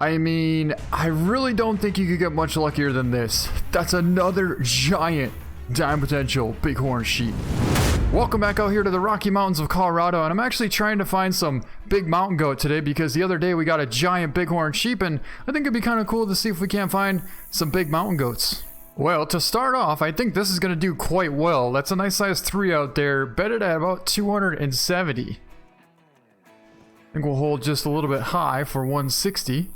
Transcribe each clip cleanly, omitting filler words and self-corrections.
I mean, I really don't think you could get much luckier than this. That's another giant diamond potential bighorn sheep. Welcome back out here to the Rocky Mountains of Colorado, and I'm actually trying to find some big mountain goat today because the other day we got a giant bighorn sheep, and I think it'd be kind of cool to see if we can't find some big mountain goats. Well, to start off, I think this is going to do quite well. That's a nice size 3 out there, bedded at about 270. I think we'll hold just a little bit high for 160.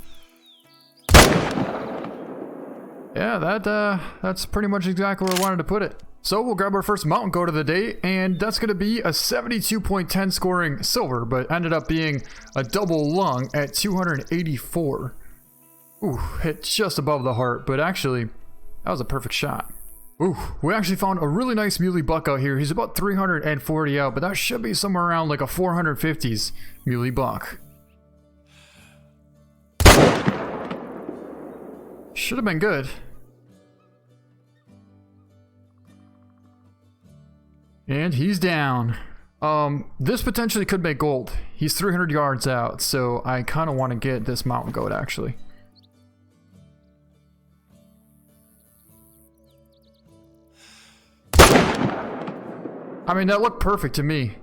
Yeah, that's pretty much exactly where I wanted to put it. So we'll grab our first mountain goat of the day, and that's going to be a 72.10 scoring silver, but ended up being a double lung at 284. Ooh, hit just above the heart, but actually, that was a perfect shot. Ooh, we actually found a really nice muley buck out here. He's about 340 out, but that should be somewhere around like a 450s muley buck. Should have been good. And he's down. This potentially could make gold. He's 300 yards out, so I kind of want to get this mountain goat actually. I mean, that looked perfect to me.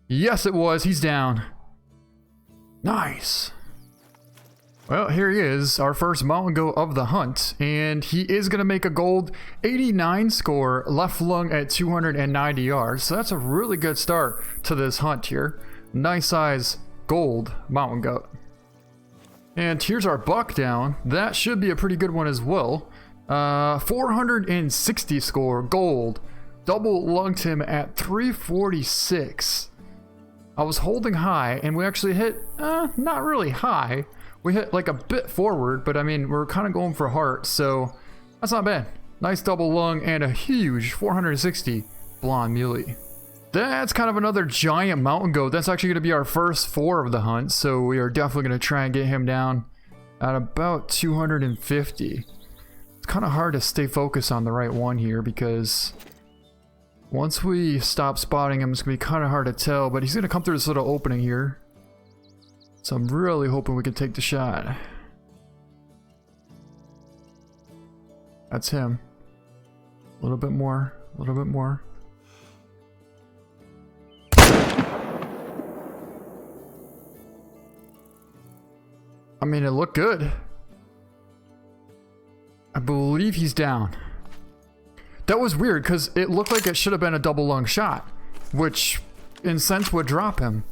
Yes, it was. He's down. Nice. Well, here he is, our first mountain goat of the hunt, and he is going to make a gold 89 score, left lung at 290 yards, so that's a really good start to this hunt here. Nice size gold mountain goat. And here's our buck down. That should be a pretty good one as well. 460 score, gold, double lunged him at 346. I was holding high, and we actually hit, not really high. We hit like a bit forward, but I mean, we're kind of going for heart, so that's not bad. Nice double lung and a huge 460 blonde muley. That's kind of another giant mountain goat. That's actually going to be our first 4 of the hunt, so we are definitely going to try and get him down at about 250. It's kind of hard to stay focused on the right one here because once we stop spotting him, it's going to be kind of hard to tell, but he's going to come through this little opening here. So I'm really hoping we can take the shot. That's him. A little bit more, a little bit more. I mean, it looked good. I believe he's down. That was weird because it looked like it should have been a double lung shot, which in sense would drop him.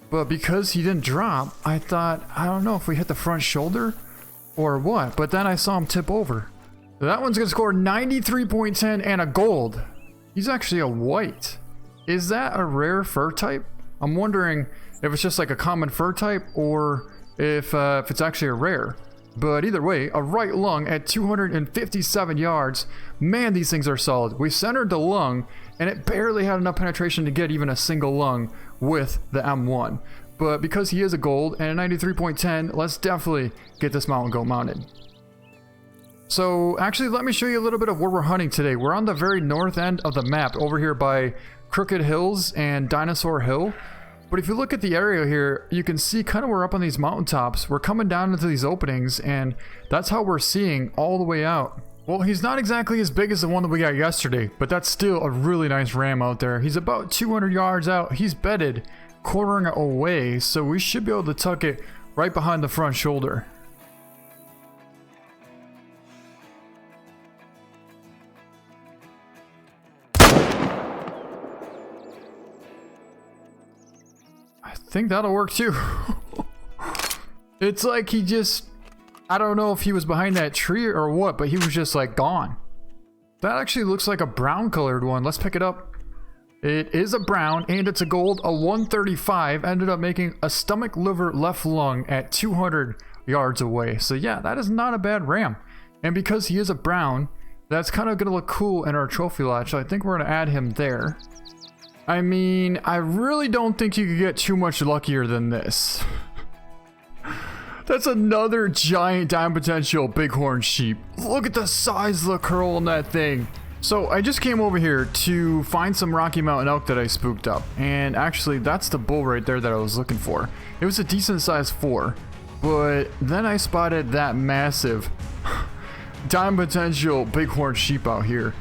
But because he didn't drop, I thought, I don't know if we hit the front shoulder or what, but then I saw him tip over. That one's gonna score 93.10 and a gold. He's actually a white. Is that a rare fur type? I'm wondering if it's just like a common fur type or if it's actually a rare. But either way, a right lung at 257 yards. Man, these things are solid. We centered the lung, and it barely had enough penetration to get even a single lung with the M1. But because he is a gold and a 93.10, let's definitely get this mountain goat mounted. So actually, let me show you a little bit of where we're hunting today. We're on the very north end of the map over here by Crooked Hills and Dinosaur Hill. But if you look at the area here, you can see kind of we're up on these mountaintops. We're coming down into these openings, and that's how we're seeing all the way out. Well, he's not exactly as big as the one that we got yesterday, but that's still a really nice ram out there. He's about 200 yards out. He's bedded, quartering away, so we should be able to tuck it right behind the front shoulder. I think that'll work too. It's like he just, I don't know if he was behind that tree or what, but he was just like gone. That actually looks like a brown colored one. Let's pick it up. It is a brown and it's a gold, a 135. Ended up making a stomach, liver, left lung at 200 yards away. So yeah, that is not a bad ram. And because he is a brown, that's kind of going to look cool in our trophy lot. So I think we're going to add him there. I mean, I really don't think you could get too much luckier than this. That's another giant diamond potential bighorn sheep. Look at the size of the curl on that thing. So I just came over here to find some Rocky Mountain elk that I spooked up, and actually that's the bull right there that I was looking for. It was a decent sized 4, but then I spotted that massive diamond potential bighorn sheep out here.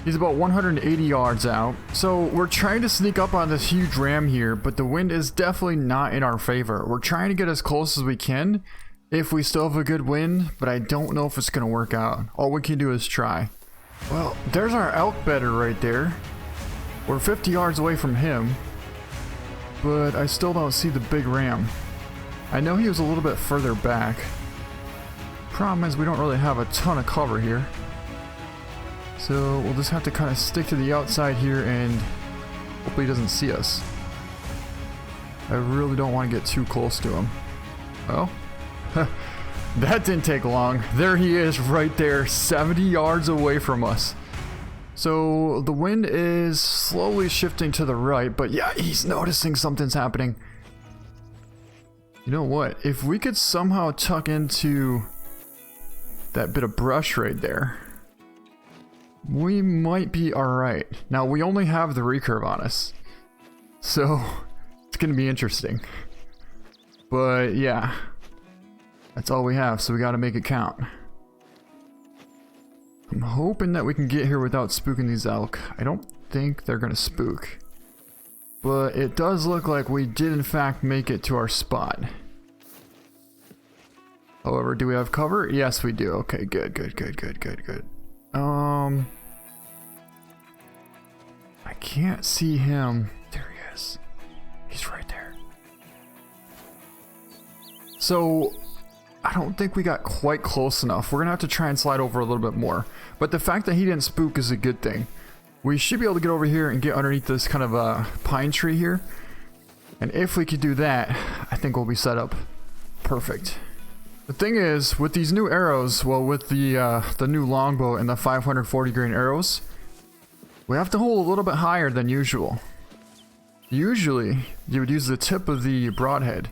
He's about 180 yards out, so we're trying to sneak up on this huge ram here, but the wind is definitely not in our favor. We're trying to get as close as we can if we still have a good wind, but I don't know if it's going to work out. All we can do is try. Well, there's our elk bedder right there. We're 50 yards away from him, but I still don't see the big ram. I know he was a little bit further back. Problem is we don't really have a ton of cover here. So we'll just have to kind of stick to the outside here and hopefully he doesn't see us. I really don't want to get too close to him. Well, that didn't take long. There he is right there, 70 yards away from us. So the wind is slowly shifting to the right, but yeah, he's noticing something's happening. You know what? If we could somehow tuck into that bit of brush right there, we might be alright. Now, we only have the recurve on us, so it's going to be interesting. But yeah, that's all we have, so we got to make it count. I'm hoping that we can get here without spooking these elk. I don't think they're going to spook, but it does look like we did in fact make it to our spot. However, do we have cover? Yes, we do. Okay, good. I can't see him. There he is. He's right there. So, I don't think we got quite close enough. We're gonna have to try and slide over a little bit more. But the fact that he didn't spook is a good thing. We should be able to get over here and get underneath this kind of a pine tree here. And if we could do that, I think we'll be set up perfect. The thing is, with these new arrows, well, with the new longbow and the 540 grain arrows, we have to hold a little bit higher than usual. Usually, you would use the tip of the broadhead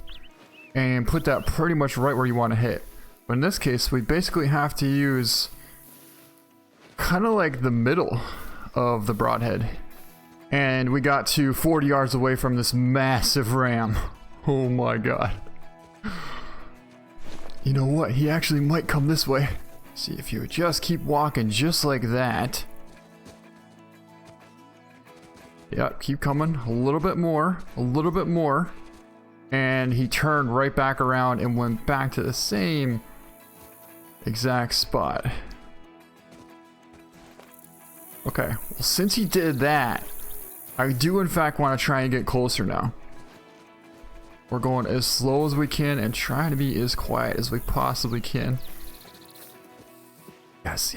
and put that pretty much right where you want to hit. But in this case, we basically have to use kind of like the middle of the broadhead. And we got to 40 yards away from this massive ram. Oh my god. You know what? He actually might come this way. See, if you would just keep walking just like that. Yep, keep coming. A little bit more. A little bit more. And he turned right back around and went back to the same exact spot. Okay, well, since he did that, I do in fact want to try and get closer now. We're going as slow as we can and trying to be as quiet as we possibly can. Yes.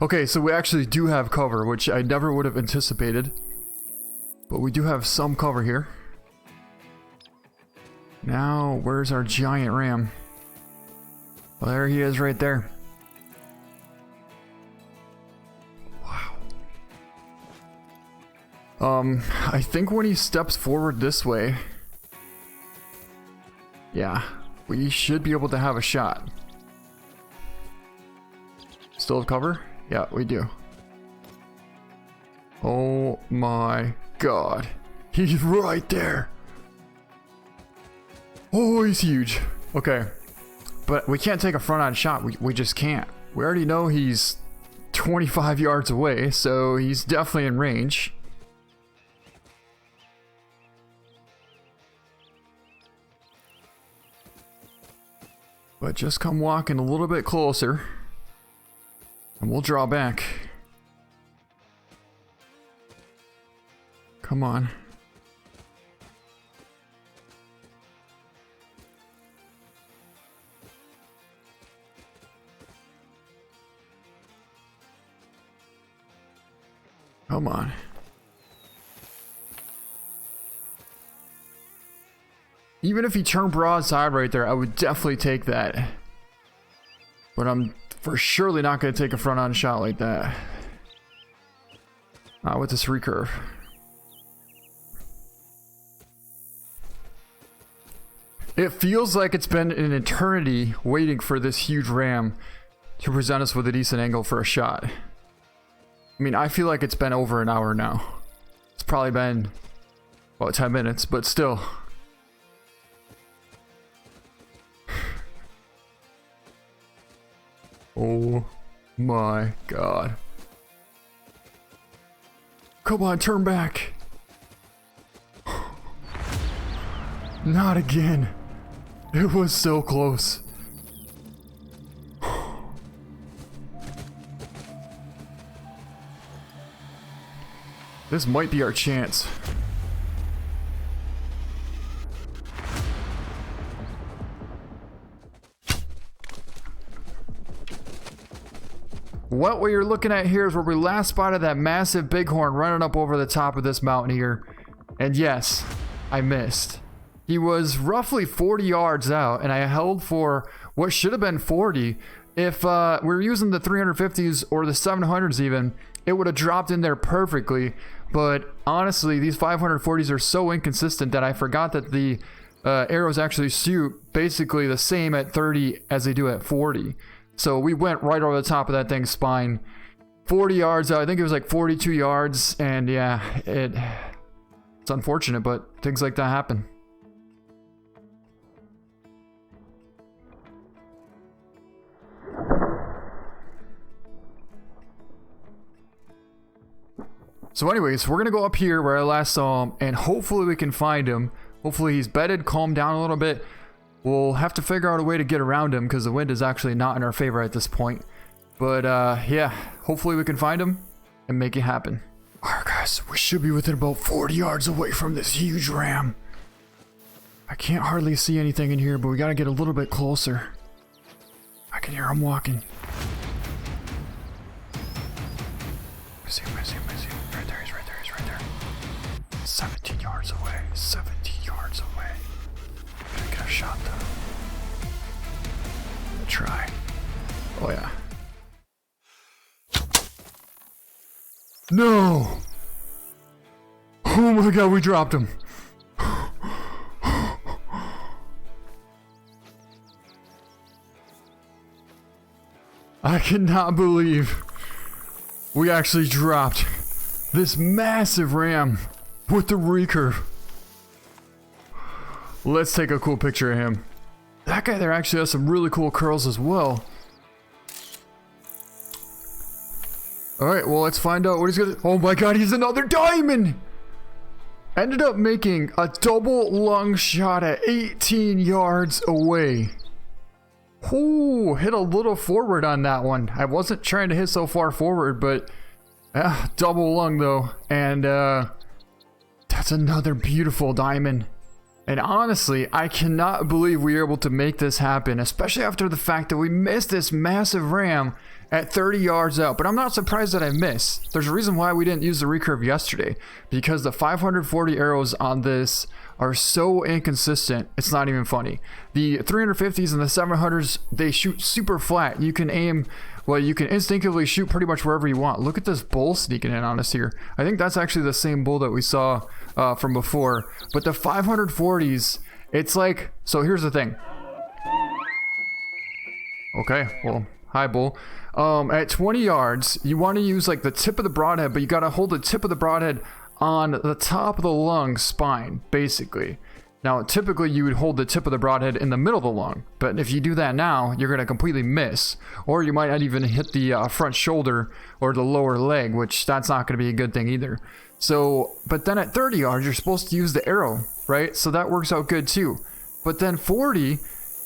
Okay, so we actually do have cover, which I never would have anticipated. But we do have some cover here. Now, where's our giant ram? Well, there he is right there. Wow. I think when he steps forward this way, yeah, we should be able to have a shot. Still have cover? Yeah, we do. Oh my god. He's right there. Oh, he's huge. Okay. But we can't take a front-on shot. We just can't. We already know he's 25 yards away, so he's definitely in range. But just come walking a little bit closer, and we'll draw back. Come on. Come on. Even if he turned broadside right there, I would definitely take that. But I'm for surely not going to take a front-on shot like that. Not with this recurve. It feels like it's been an eternity waiting for this huge ram to present us with a decent angle for a shot. I mean, I feel like it's been over an hour now. It's probably been, well, 10 minutes, but still. Oh my god. Come on, turn back. Not again. It was so close. This might be our chance. What you're looking at here is where we last spotted that massive bighorn running up over the top of this mountain here. And yes, I missed. He was roughly 40 yards out, and I held for what should have been 40. If we were using the 350s or the 700s even, it would have dropped in there perfectly. But honestly, these 540s are so inconsistent that I forgot that the arrows actually shoot basically the same at 30 as they do at 40. So we went right over the top of that thing's spine. 40 yards out. I think it was like 42 yards. And yeah, it's unfortunate, but things like that happen. So anyways, we're gonna go up here where I last saw him, and hopefully we can find him. Hopefully he's bedded, calmed down a little bit. We'll have to figure out a way to get around him because the wind is actually not in our favor at this point. But yeah, hopefully we can find him and make it happen. Alright guys, we should be within about 40 yards away from this huge ram. I can't hardly see anything in here, but we gotta get a little bit closer. I can hear him walking. I see him. Right there, he's right there. 17 yards away. 17 yards away. Gotta get a shot though. Try. Oh yeah. No! Oh my god, we dropped him. I cannot believe we actually dropped this massive ram with the recurve. Let's take a cool picture of him. That guy there actually has some really cool curls as well. Alright, well, let's find out what he's gonna... Oh my god, he's another diamond! Ended up making a double lung shot at 18 yards away. Ooh, hit a little forward on that one. I wasn't trying to hit so far forward, but double lung though. And that's another beautiful diamond. And honestly, I cannot believe we were able to make this happen, especially after the fact that we missed this massive ram at 30 yards out. But I'm not surprised that I missed. There's a reason why we didn't use the recurve yesterday, because the 540 arrows on this are so inconsistent, it's not even funny. The 350s and the 700s, they shoot super flat. You can aim, well, you can instinctively shoot pretty much wherever you want. Look at this bull sneaking in on us here. I think that's actually the same bull that we saw from before. But the 540s, it's like, so here's the thing. Okay, well, hi bull. At 20 yards, you want to use like the tip of the broadhead, but you got to hold the tip of the broadhead on the top of the lung spine, basically. Now, typically you would hold the tip of the broadhead in the middle of the lung, but if you do that now, you're going to completely miss, or you might not even hit the front shoulder or the lower leg, which that's not going to be a good thing either. So, but then at 30 yards, you're supposed to use the arrow, right? So that works out good too. But then 40,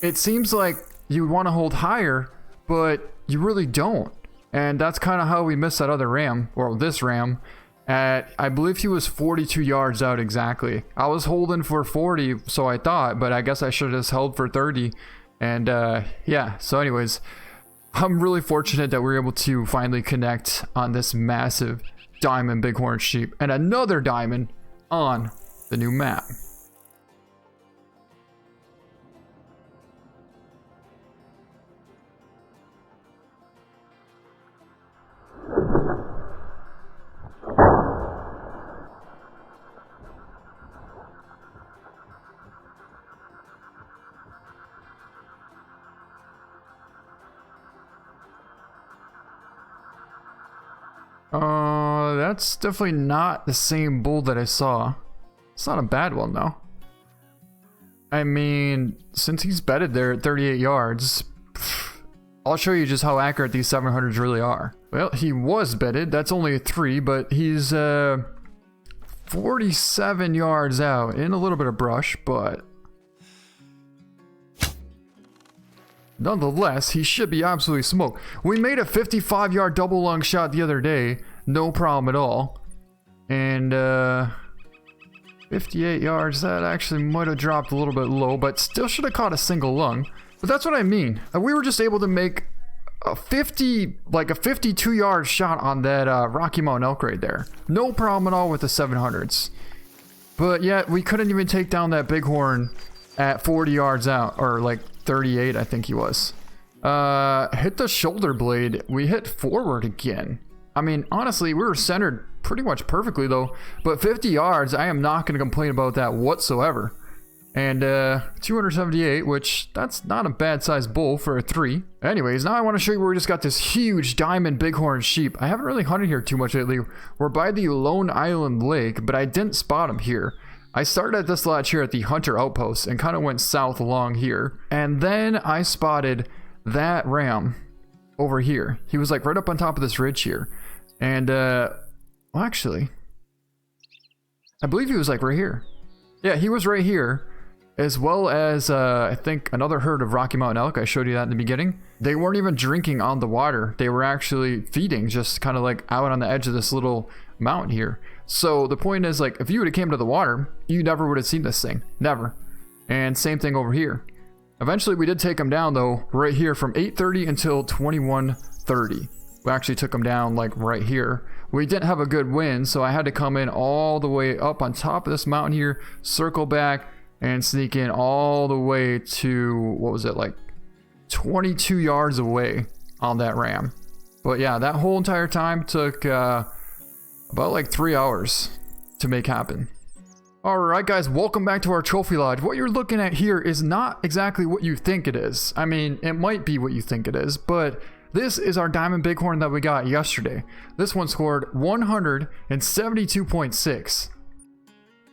it seems like you would want to hold higher, but you really don't. And that's kind of how we missed that other ram, or this ram. I believe he was 42 yards out exactly. I was holding for 40, so I thought, but I guess I should have just held for 30. And yeah, so anyways, I'm really fortunate that we were able to finally connect on this massive diamond bighorn sheep and another diamond on the new map. That's definitely not the same bull that I saw. It's not a bad one though. I mean, since he's bedded there at 38 yards, I'll show you just how accurate these 700s really are. Well, he was bedded. That's only a 3, but he's 47 yards out in a little bit of brush, but nonetheless, he should be absolutely smoked. We made a 55-yard double lung shot the other day, no problem at all. And 58 yards, that actually might have dropped a little bit low, but still should have caught a single lung. But that's what I mean. We were just able to make a 52-yard shot on that Rocky Mountain elk right there. No problem at all with the 700s. But yet, we couldn't even take down that bighorn at 40 yards out, or like 38, I think he was. Hit the shoulder blade. We hit forward again. I mean, honestly, we were centered pretty much perfectly though. But 50 yards, I am not going to complain about that whatsoever. And 278, which that's not a bad sized bull for a 3. Anyways, now I want to show you where we just got this huge diamond bighorn sheep. I haven't really hunted here too much lately. We're by the Lone Island Lake, but I didn't spot him here. I started at this lodge here at the Hunter Outpost and kind of went south along here. And then I spotted that ram over here. He was like right up on top of this ridge here. And, well, actually, I believe he was like right here. Yeah, he was right here. As well as, I think, another herd of Rocky Mountain elk. I showed you that in the beginning. They weren't even drinking on the water. They were actually feeding, just kind of like out on the edge of this little mountain here. So the point is, like, if you would have came to the water, you never would have seen this thing. Never. And same thing over here. Eventually, we did take him down, though, right here from 8:30 until 21:30. We actually took him down, like, right here. We didn't have a good wind, so I had to come in all the way up on top of this mountain here, circle back, and sneak in all the way to, what was it, like 22 yards away on that ram. But yeah, that whole entire time took about like 3 hours to make happen. Alright guys, welcome back to our trophy lodge. What you're looking at here is not exactly what you think it is. I mean, it might be what you think it is, but this is our diamond bighorn that we got yesterday. This one scored 172.6.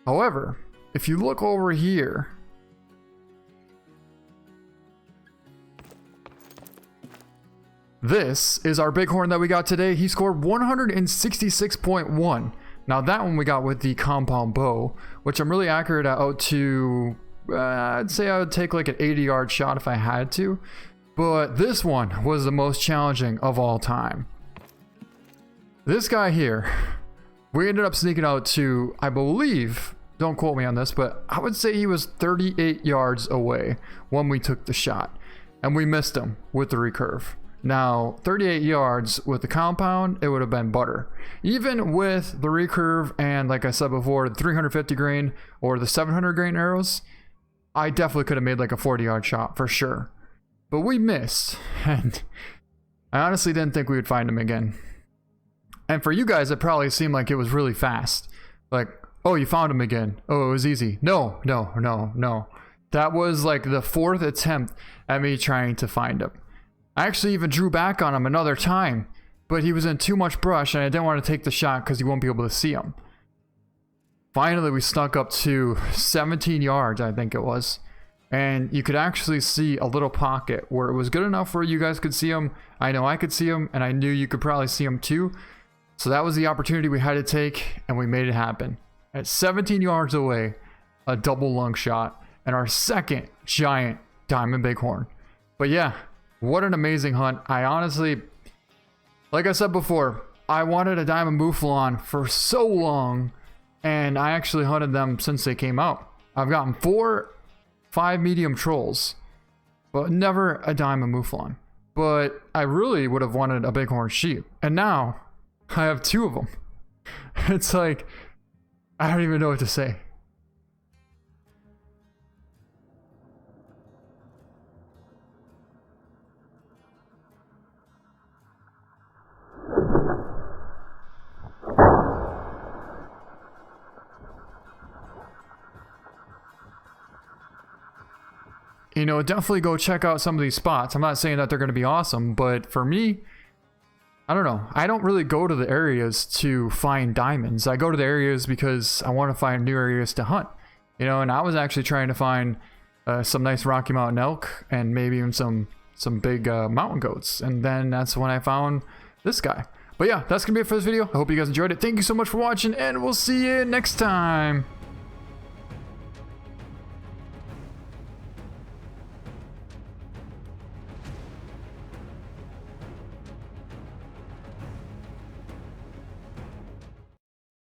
However, if you look over here, this is our bighorn that we got today. He scored 166.1. Now that one we got with the compound bow, which I'm really accurate at out to, I'd say I would take like an 80-yard shot if I had to. But this one was the most challenging of all time. This guy here, we ended up sneaking out to, I believe, don't quote me on this, but I would say he was 38 yards away when we took the shot. And we missed him with the recurve. Now, 38 yards with the compound, it would have been butter. Even with the recurve and, like I said before, the 350 grain or the 700 grain arrows, I definitely could have made like a 40-yard shot for sure. But we missed, and I honestly didn't think we would find him again. And for you guys, it probably seemed like it was really fast. Like, oh, you found him again. Oh, it was easy. No. That was like the 4th attempt at me trying to find him. I actually even drew back on him another time, but he was in too much brush and I didn't want to take the shot because you won't be able to see him. Finally, we snuck up to 17 yards, I think it was. And you could actually see a little pocket where it was good enough where you guys could see him. I know I could see him, and I knew you could probably see him too. So that was the opportunity we had to take, and we made it happen. At 17 yards away, a double lung shot, and our second giant diamond bighorn. But yeah, what an amazing hunt. I honestly, like I said before, I wanted a diamond mouflon for so long, and I actually hunted them since they came out. I've gotten 5 medium trolls, but never a diamond mouflon. But I really would have wanted a bighorn sheep, and now I have 2 of them. It's like, I don't even know what to say. You know, definitely go check out some of these spots. I'm not saying that they're going to be awesome, but for me, I don't know. I don't really go to the areas to find diamonds. I go to the areas because I want to find new areas to hunt. You know, and I was actually trying to find some nice Rocky Mountain elk and maybe even some big mountain goats. And then that's when I found this guy. But yeah, that's going to be it for this video. I hope you guys enjoyed it. Thank you so much for watching, and we'll see you next time.